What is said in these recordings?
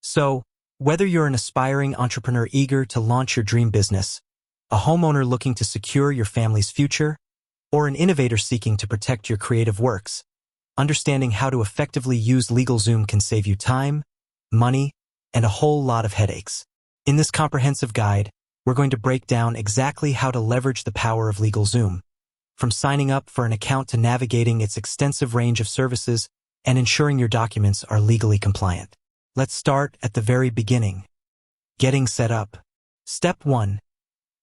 So, whether you're an aspiring entrepreneur eager to launch your dream business, a homeowner looking to secure your family's future, or an innovator seeking to protect your creative works, understanding how to effectively use LegalZoom can save you time, money, and a whole lot of headaches. In this comprehensive guide, we're going to break down exactly how to leverage the power of LegalZoom, from signing up for an account to navigating its extensive range of services and ensuring your documents are legally compliant. Let's start at the very beginning. Getting set up. Step 1.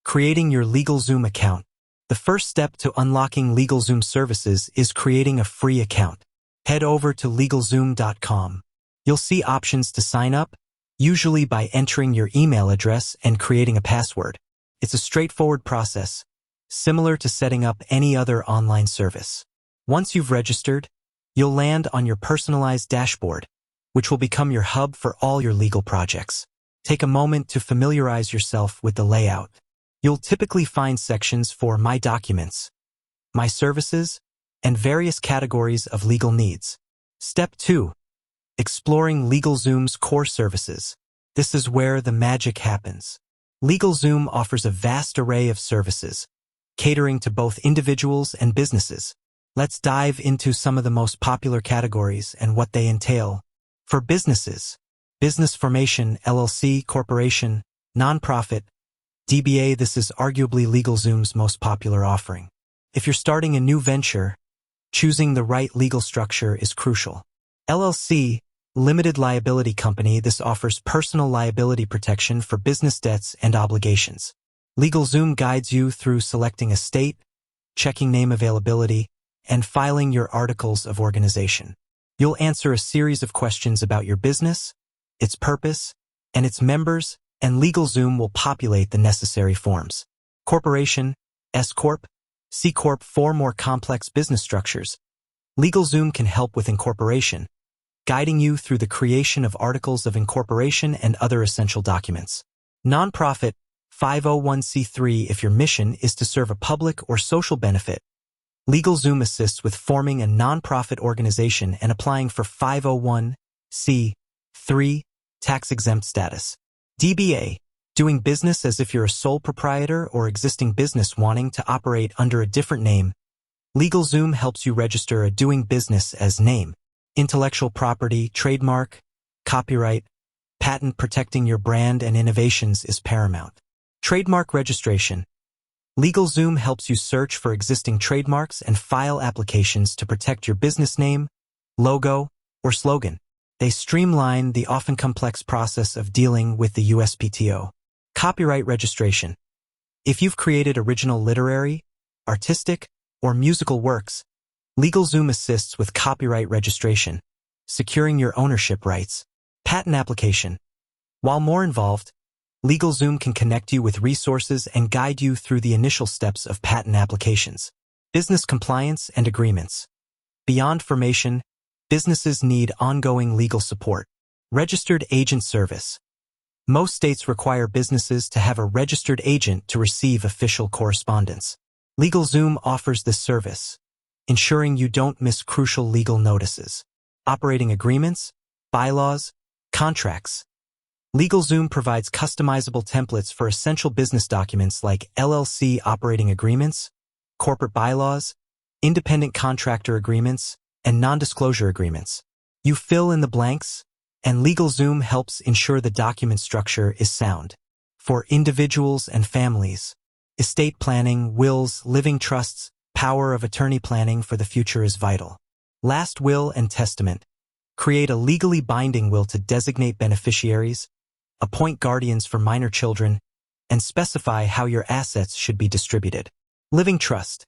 Creating your LegalZoom account. The first step to unlocking LegalZoom services is creating a free account. Head over to legalzoom.com. You'll see options to sign up, usually by entering your email address and creating a password. It's a straightforward process, similar to setting up any other online service. Once you've registered, you'll land on your personalized dashboard, which will become your hub for all your legal projects. Take a moment to familiarize yourself with the layout. You'll typically find sections for My Documents, My Services, and various categories of legal needs. Step 2. Exploring LegalZoom's core services. This is where the magic happens. LegalZoom offers a vast array of services, catering to both individuals and businesses. Let's dive into some of the most popular categories and what they entail. For businesses, business formation, LLC, corporation, nonprofit, DBA. This is arguably LegalZoom's most popular offering. If you're starting a new venture, choosing the right legal structure is crucial. LLC, limited liability company. This offers personal liability protection for business debts and obligations. LegalZoom guides you through selecting a state, checking name availability, and filing your articles of organization. You'll answer a series of questions about your business, its purpose, and its members, and LegalZoom will populate the necessary forms. Corporation, S Corp, C Corp. For more complex business structures, LegalZoom can help with incorporation, guiding you through the creation of articles of incorporation and other essential documents. Nonprofit, 501c3. If your mission is to serve a public or social benefit, LegalZoom assists with forming a nonprofit organization and applying for 501c3 tax-exempt status. DBA, doing business as if you're a sole proprietor or existing business wanting to operate under a different name. LegalZoom helps you register a doing business as name. Intellectual property, trademark, copyright, patent. Protecting your brand and innovations is paramount. Trademark registration. LegalZoom helps you search for existing trademarks and file applications to protect your business name, logo, or slogan. They streamline the often complex process of dealing with the USPTO. Copyright registration. If you've created original literary, artistic, or musical works, LegalZoom assists with copyright registration, securing your ownership rights. Patent application. While more involved, LegalZoom can connect you with resources and guide you through the initial steps of patent applications. Business compliance and agreements. Beyond formation, businesses need ongoing legal support. Registered agent service. Most states require businesses to have a registered agent to receive official correspondence. LegalZoom offers this service, ensuring you don't miss crucial legal notices. Operating agreements, bylaws, contracts. LegalZoom provides customizable templates for essential business documents like LLC operating agreements, corporate bylaws, independent contractor agreements, and non-disclosure agreements. You fill in the blanks, and LegalZoom helps ensure the document structure is sound. For individuals and families, estate planning, wills, living trusts, power of attorney. Planning for the future is vital. Last will and testament. Create a legally binding will to designate beneficiaries, appoint guardians for minor children, and specify how your assets should be distributed. Living trust.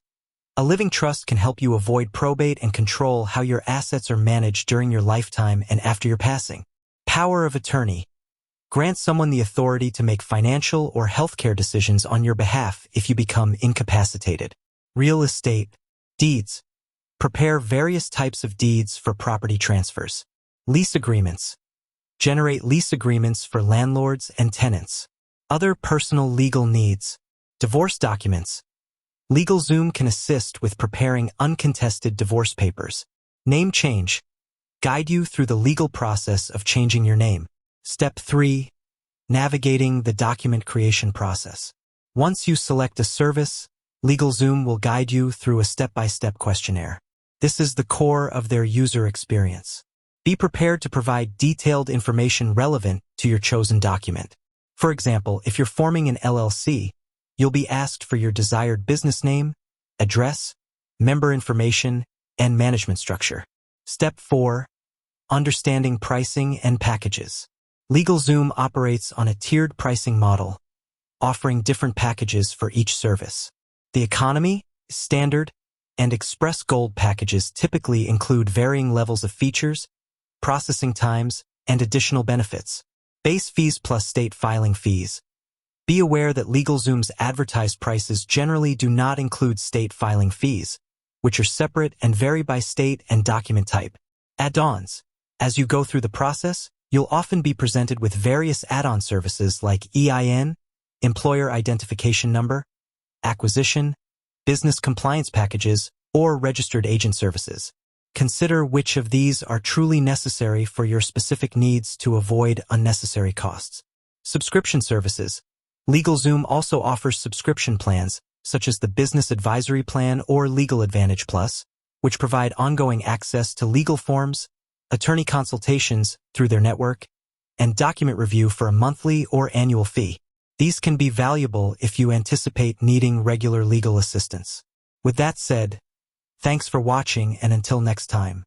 A living trust can help you avoid probate and control how your assets are managed during your lifetime and after your passing. Power of attorney. Grant someone the authority to make financial or healthcare decisions on your behalf if you become incapacitated. Real estate. Deeds. Prepare various types of deeds for property transfers. Lease agreements. Generate lease agreements for landlords and tenants. Other personal legal needs. Divorce documents. LegalZoom can assist with preparing uncontested divorce papers. Name change. Guide you through the legal process of changing your name. Step 3. Navigating the document creation process. Once you select a service, LegalZoom will guide you through a step-by-step questionnaire. This is the core of their user experience. Be prepared to provide detailed information relevant to your chosen document. For example, if you're forming an LLC, you'll be asked for your desired business name, address, member information, and management structure. Step 4. Understanding pricing and packages. LegalZoom operates on a tiered pricing model, offering different packages for each service. The Economy, Standard, and Express Gold packages typically include varying levels of features, processing times, and additional benefits. Base fees plus state filing fees. Be aware that LegalZoom's advertised prices generally do not include state filing fees, which are separate and vary by state and document type. Add-ons. As you go through the process, you'll often be presented with various add-on services like EIN, Employer Identification Number, Acquisition, Business Compliance Packages, or Registered Agent Services. Consider which of these are truly necessary for your specific needs to avoid unnecessary costs. Subscription services. LegalZoom also offers subscription plans, such as the Business Advisory Plan or Legal Advantage Plus, which provide ongoing access to legal forms, attorney consultations through their network, and document review for a monthly or annual fee. These can be valuable if you anticipate needing regular legal assistance. With that said, thanks for watching, and until next time.